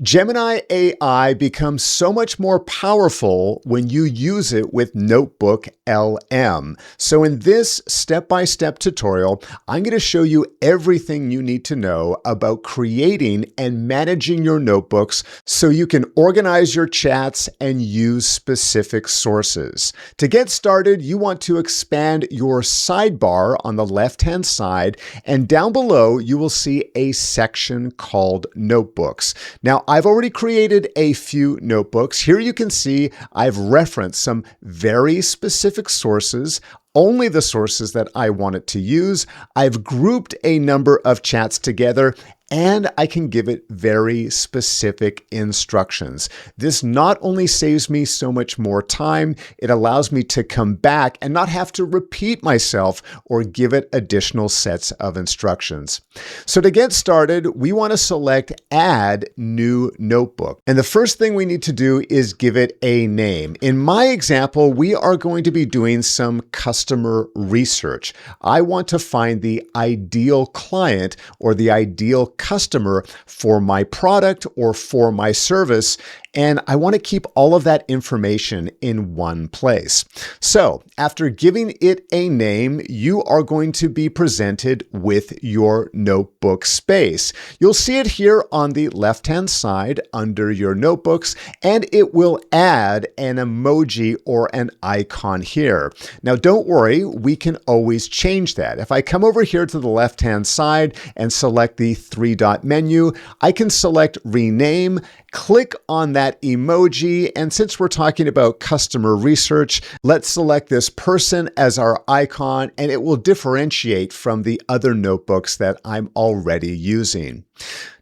Gemini AI becomes so much more powerful when you use it with NotebookLM. So in this step-by-step tutorial, I'm going to show you everything you need to know about creating and managing your notebooks so you can organize your chats and use specific sources. To get started, you want to expand your sidebar on the left-hand side, and down below you will see a section called Notebooks. Now, I've already created a few notebooks. Here you can see I've referenced some very specific sources, only the sources that I wanted to use. I've grouped a number of chats together, and I can give it very specific instructions. This not only saves me so much more time, it allows me to come back and not have to repeat myself or give it additional sets of instructions. So to get started, we want to select Add New Notebook. And the first thing we need to do is give it a name. In my example, we are going to be doing some customer research. I want to find the ideal client or the ideal customer for my product or for my service, and I want to keep all of that information in one place. So after giving it a name, you are going to be presented with your notebook space. You'll see it here on the left-hand side under your notebooks, and it will add an emoji or an icon here. Now, don't worry, we can always change that. If I come over here to the left-hand side and select the three-dot menu, I can select Rename, click on that emoji, and since we're talking about customer research, let's select this person as our icon, and it will differentiate from the other notebooks that I'm already using.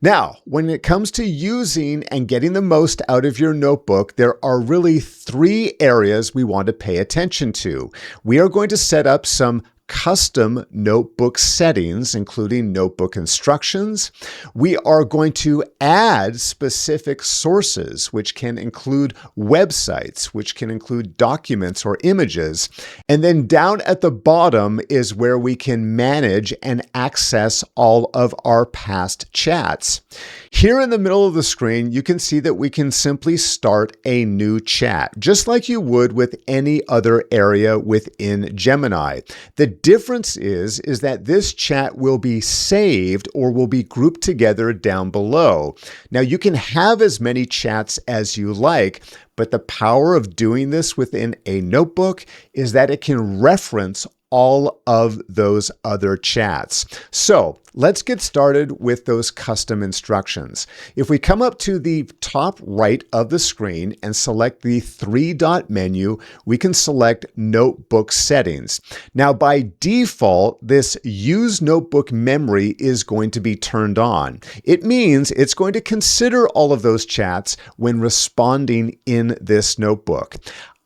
Now, when it comes to using and getting the most out of your notebook, there are really three areas we want to pay attention to. We are going to set up some custom notebook settings, including notebook instructions. We are going to add specific sources, which can include websites, which can include documents or images. And then down at the bottom is where we can manage and access all of our past chats. Here in the middle of the screen, you can see that we can simply start a new chat, just like you would with any other area within Gemini. The difference is that this chat will be saved or will be grouped together down below. Now, you can have as many chats as you like, but the power of doing this within a notebook is that it can reference all of those other chats. So let's get started with those custom instructions. If we come up to the top right of the screen and select the three-dot menu, we can select Notebook Settings. Now, by default, this Use Notebook Memory is going to be turned on. It means it's going to consider all of those chats when responding in this notebook.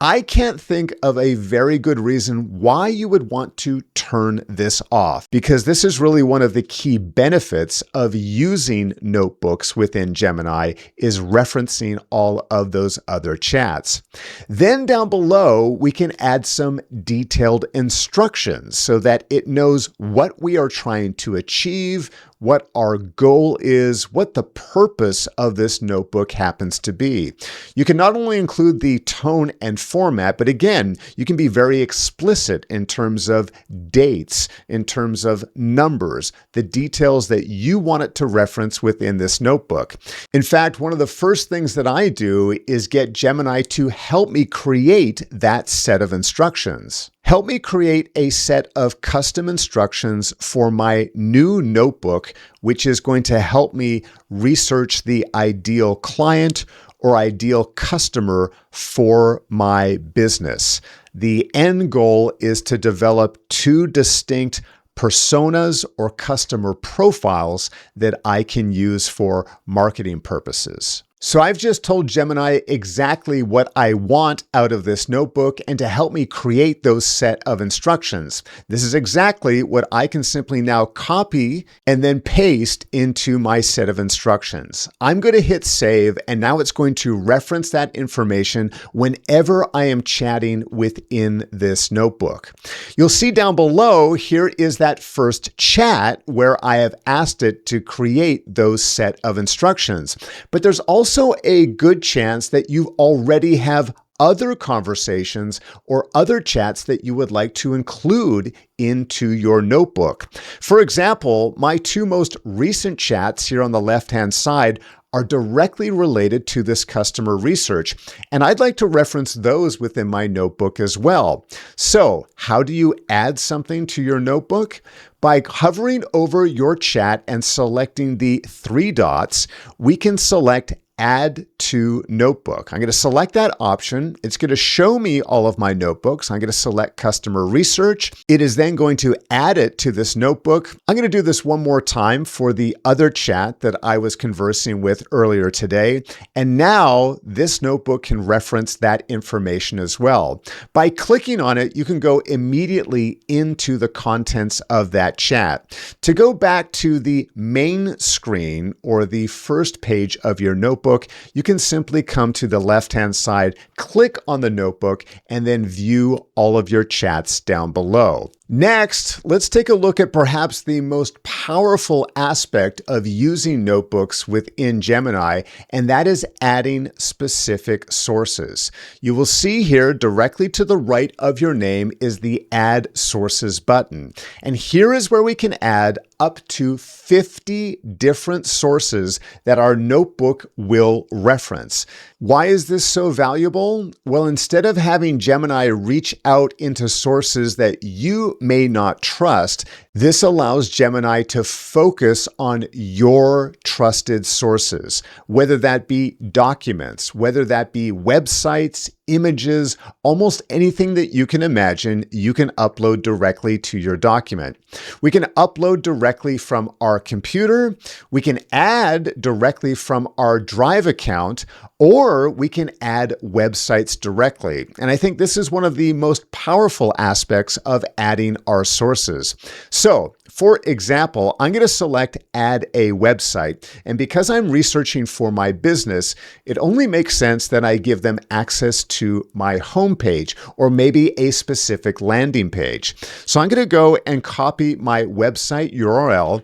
I can't think of a very good reason why you would want to turn this off, because this is really one of the key benefits of using notebooks within Gemini is referencing all of those other chats. Then down below, we can add some detailed instructions so that it knows what we are trying to achieve, what our goal is, what the purpose of this notebook happens to be. You can not only include the tone and format, but again, you can be very explicit in terms of dates, in terms of numbers, the details that you want it to reference within this notebook. In fact, one of the first things that I do is get Gemini to help me create that set of instructions. Help me create a set of custom instructions for my new notebook, which is going to help me research the ideal client or ideal customer for my business. The end goal is to develop two distinct personas or customer profiles that I can use for marketing purposes. So I've just told Gemini exactly what I want out of this notebook and to help me create those set of instructions. This is exactly what I can simply now copy and then paste into my set of instructions. I'm going to hit save, and now it's going to reference that information whenever I am chatting within this notebook. You'll see down below, here is that first chat where I have asked it to create those set of instructions. But there's also a good chance that you already have other conversations or other chats that you would like to include into your notebook. For example, my two most recent chats here on the left-hand side are directly related to this customer research, and I'd like to reference those within my notebook as well. So, how do you add something to your notebook? By hovering over your chat and selecting the three dots, we can select Add to Notebook. I'm going to select that option. It's going to show me all of my notebooks. I'm going to select Customer Research. It is then going to add it to this notebook. I'm going to do this one more time for the other chat that I was conversing with earlier today. And now this notebook can reference that information as well. By clicking on it, you can go immediately into the contents of that chat. To go back to the main screen or the first page of your notebook, you can simply come to the left-hand side, click on the notebook, and then view all of your chats down below. Next, let's take a look at perhaps the most powerful aspect of using notebooks within Gemini, and that is adding specific sources. You will see here directly to the right of your name is the Add Sources button. And here is where we can add up to 50 different sources that our notebook will reference. Why is this so valuable? Well, instead of having Gemini reach out into sources that you may not trust, this allows Gemini to focus on your trusted sources, whether that be documents, whether that be websites, images, almost anything that you can imagine, you can upload directly to your document. We can upload directly from our computer, we can add directly from our Drive account, or we can add websites directly. And I think this is one of the most powerful aspects of adding our sources. So, for example, I'm going to select Add a Website, and because I'm researching for my business, it only makes sense that I give them access to my homepage or maybe a specific landing page. So I'm going to go and copy my website URL,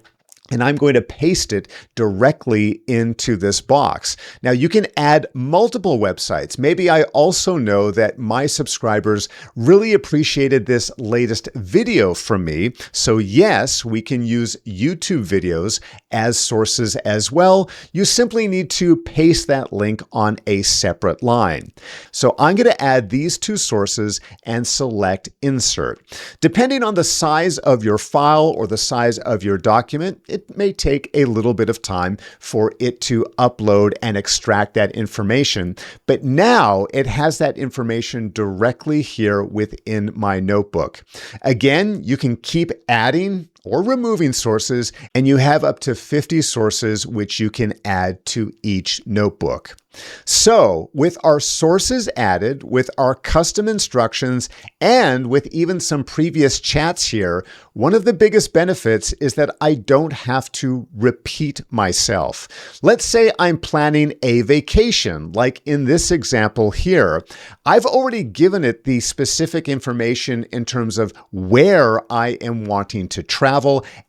and I'm going to paste it directly into this box. Now you can add multiple websites. Maybe I also know that my subscribers really appreciated this latest video from me. So yes, we can use YouTube videos as sources as well. You simply need to paste that link on a separate line. So I'm going to add these two sources and select Insert. Depending on the size of your file or the size of your document, it may take a little bit of time for it to upload and extract that information, but now it has that information directly here within my notebook. Again, you can keep adding or removing sources, and you have up to 50 sources which you can add to each notebook. So, with our sources added, with our custom instructions, and with even some previous chats here, one of the biggest benefits is that I don't have to repeat myself. Let's say I'm planning a vacation, like in this example here. I've already given it the specific information in terms of where I am wanting to travel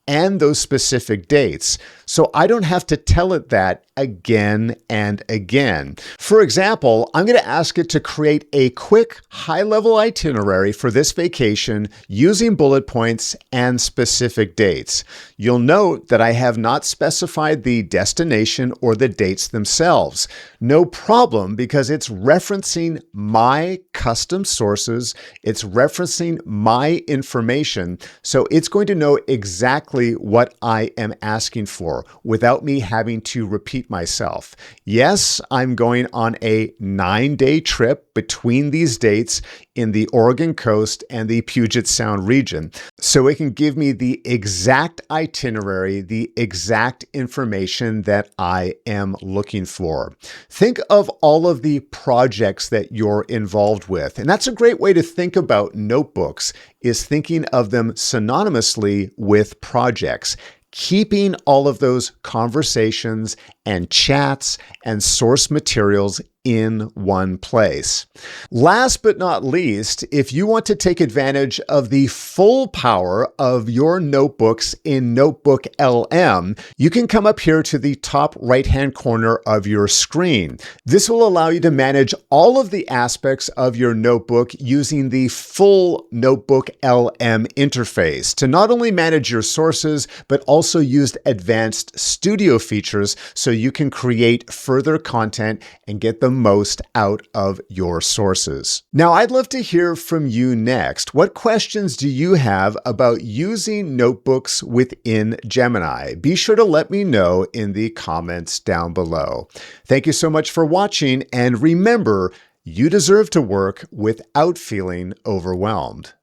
and those specific dates. So I don't have to tell it that again and again. For example, I'm going to ask it to create a quick high-level itinerary for this vacation using bullet points and specific dates. You'll note that I have not specified the destination or the dates themselves. No problem, because it's referencing my custom sources, it's referencing my information, so it's going to know exactly exactly what I am asking for without me having to repeat myself. Yes, I'm going on a 9-day trip between these dates in the Oregon coast and the Puget Sound region. So it can give me the exact itinerary, the exact information that I am looking for. Think of all of the projects that you're involved with. And that's a great way to think about notebooks, is thinking of them synonymously with projects. Keeping all of those conversations and chats and source materials in one place. Last but not least, if you want to take advantage of the full power of your notebooks in NotebookLM, you can come up here to the top right-hand corner of your screen. This will allow you to manage all of the aspects of your notebook using the full NotebookLM interface to not only manage your sources, but also use advanced studio features so you can create further content and get the most out of your sources. Now, I'd love to hear from you next. What questions do you have about using notebooks within Gemini? Be sure to let me know in the comments down below. Thank you so much for watching, and remember, you deserve to work without feeling overwhelmed.